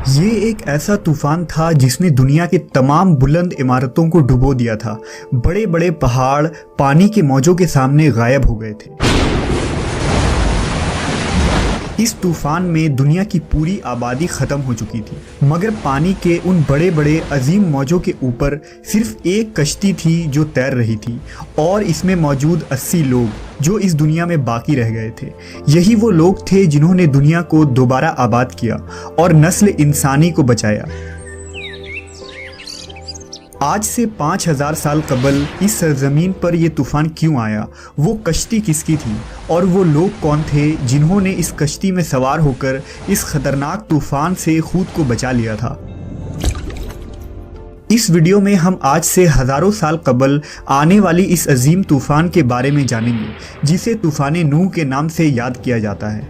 یہ ایک ایسا طوفان تھا جس نے دنیا کے تمام بلند عمارتوں کو ڈبو دیا تھا۔ بڑے بڑے پہاڑ پانی کے موجوں کے سامنے غائب ہو گئے تھے۔ اس طوفان میں دنیا کی پوری آبادی ختم ہو چکی تھی، مگر پانی کے ان بڑے بڑے عظیم موجوں کے اوپر صرف ایک کشتی تھی جو تیر رہی تھی، اور اس میں موجود 80 لوگ جو اس دنیا میں باقی رہ گئے تھے۔ یہی وہ لوگ تھے جنہوں نے دنیا کو دوبارہ آباد کیا اور نسل انسانی کو بچایا۔ آج سے 5000 سال قبل اس سرزمین پر یہ طوفان کیوں آیا، وہ کشتی کس کی تھی، اور وہ لوگ کون تھے جنہوں نے اس کشتی میں سوار ہو کر اس خطرناک طوفان سے خود کو بچا لیا تھا۔ اس ویڈیو میں ہم آج سے ہزاروں سال قبل آنے والی اس عظیم طوفان کے بارے میں جانیں گے، جسے طوفان نوح کے نام سے یاد کیا جاتا ہے۔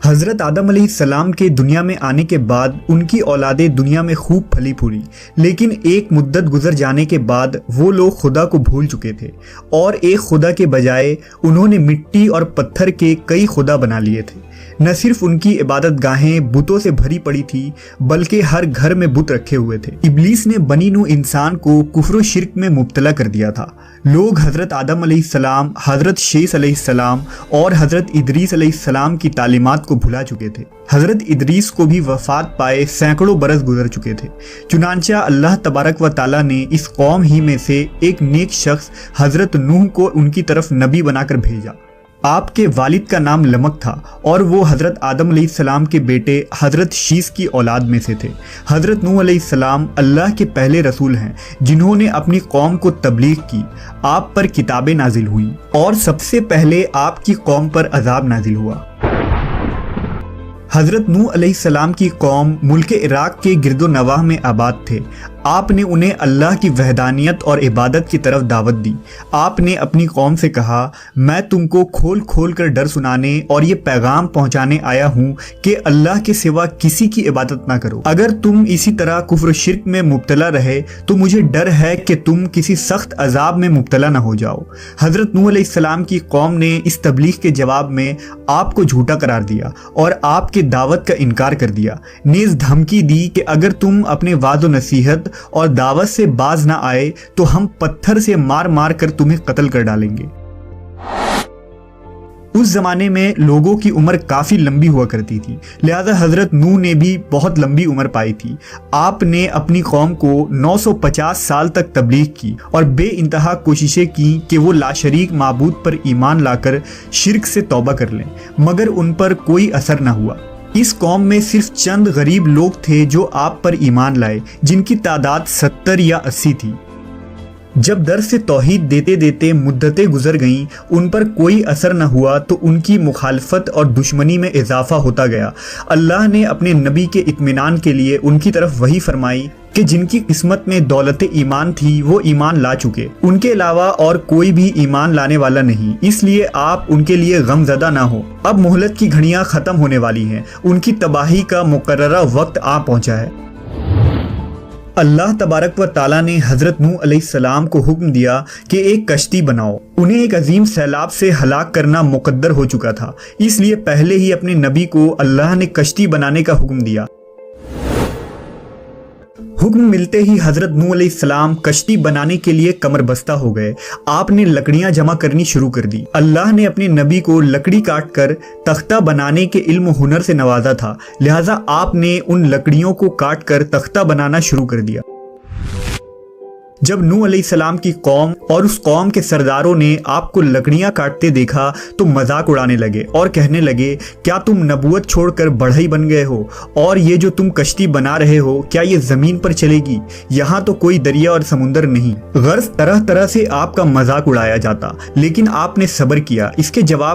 حضرت آدم علیہ السلام کے دنیا میں آنے کے بعد ان کی اولادیں دنیا میں خوب پھلی پھولی، لیکن ایک مدت گزر جانے کے بعد وہ لوگ خدا کو بھول چکے تھے، اور ایک خدا کے بجائے انہوں نے مٹی اور پتھر کے کئی خدا بنا لیے تھے۔ نہ صرف ان کی عبادت گاہیں بتوں سے بھری پڑی تھی، بلکہ ہر گھر میں بت رکھے ہوئے تھے۔ ابلیس نے بنی نوح انسان کو کفر و شرک میں مبتلا کر دیا تھا۔ لوگ حضرت آدم علیہ السلام، حضرت شیث علیہ السلام اور حضرت ادریس علیہ السلام کی تعلیمات کو بھلا چکے تھے۔ حضرت ادریس کو بھی وفات پائے سینکڑوں برس گزر چکے تھے، چنانچہ اللہ تبارک و تعالیٰ نے اس قوم ہی میں سے ایک نیک شخص حضرت نوح کو ان کی طرف نبی بنا کر بھیجا۔ آپ کے والد کا نام لمک تھا، اور وہ حضرت آدم علیہ السلام کے بیٹے حضرت شیث کی اولاد میں سے تھے۔ حضرت نوح علیہ السلام اللہ کے پہلے رسول ہیں جنہوں نے اپنی قوم کو تبلیغ کی۔ آپ پر کتابیں نازل ہوئیں، اور سب سے پہلے آپ کی قوم پر عذاب نازل ہوا۔ حضرت نوح علیہ السلام کی قوم ملک عراق کے گرد و نواح میں آباد تھے۔ آپ نے انہیں اللہ کی وحدانیت اور عبادت کی طرف دعوت دی۔ آپ نے اپنی قوم سے کہا، میں تم کو کھول کھول کر ڈر سنانے اور یہ پیغام پہنچانے آیا ہوں کہ اللہ کے سوا کسی کی عبادت نہ کرو۔ اگر تم اسی طرح کفر و شرک میں مبتلا رہے تو مجھے ڈر ہے کہ تم کسی سخت عذاب میں مبتلا نہ ہو جاؤ۔ حضرت نوح علیہ السلام کی قوم نے اس تبلیغ کے جواب میں آپ کو جھوٹا قرار دیا اور آپ کے دعوت کا انکار کر دیا، نیز دھمکی دی کہ اگر تم اپنے وعظ و نصیحت اور دعوت سے باز نہ آئے تو ہم پتھر سے مار مار کر تمہیں قتل کر ڈالیں گے۔ اس زمانے میں لوگوں کی عمر کافی لمبی ہوا کرتی تھی، لہذا حضرت نوح نے بھی بہت لمبی عمر پائی تھی۔ آپ نے اپنی قوم کو 950 سال تک تبلیغ کی اور بے انتہا کوششیں کی کہ وہ لاشریک معبود پر ایمان لا کر شرک سے توبہ کر لیں، مگر ان پر کوئی اثر نہ ہوا۔ اس قوم میں صرف چند غریب لوگ تھے جو آپ پر ایمان لائے، جن کی تعداد 70 یا 80 تھی۔ جب درس توحید دیتے دیتے مدتیں گزر گئیں، ان پر کوئی اثر نہ ہوا تو ان کی مخالفت اور دشمنی میں اضافہ ہوتا گیا۔ اللہ نے اپنے نبی کے اطمینان کے لیے ان کی طرف وحی فرمائی کہ جن کی قسمت میں دولت ایمان تھی وہ ایمان لا چکے، ان کے علاوہ اور کوئی بھی ایمان لانے والا نہیں، اس لیے آپ ان کے لیے غم زدہ نہ ہو۔ اب مہلت کی گھڑیاں ختم ہونے والی ہیں، ان کی تباہی کا مقررہ وقت آ پہنچا ہے۔ اللہ تبارک و تعالیٰ نے حضرت نوح علیہ السلام کو حکم دیا کہ ایک کشتی بناؤ۔ انہیں ایک عظیم سیلاب سے ہلاک کرنا مقدر ہو چکا تھا، اس لیے پہلے ہی اپنے نبی کو اللہ نے کشتی بنانے کا حکم دیا۔ حکم ملتے ہی حضرت نوح علیہ السلام کشتی بنانے کے لیے کمر بستہ ہو گئے۔ آپ نے لکڑیاں جمع کرنی شروع کر دی۔ اللہ نے اپنے نبی کو لکڑی کاٹ کر تختہ بنانے کے علم و ہنر سے نوازا تھا، لہٰذا آپ نے ان لکڑیوں کو کاٹ کر تختہ بنانا شروع کر دیا۔ جب نوح علیہ السلام کی قوم اور اس قوم کے سرداروں نے آپ کو لکڑیاں کاٹتے دیکھا تو مذاق اڑانے لگے اور کہنے لگے، کیا تم نبوت چھوڑ کر بڑھئی بن گئے ہو؟ اور یہ جو تم کشتی بنا رہے ہو کیا یہ زمین پر چلے گی؟ یہاں تو کوئی دریا اور سمندر نہیں۔ غرض طرح طرح سے آپ کا مذاق اڑایا جاتا، لیکن آپ نے صبر کیا۔ اس کے جواب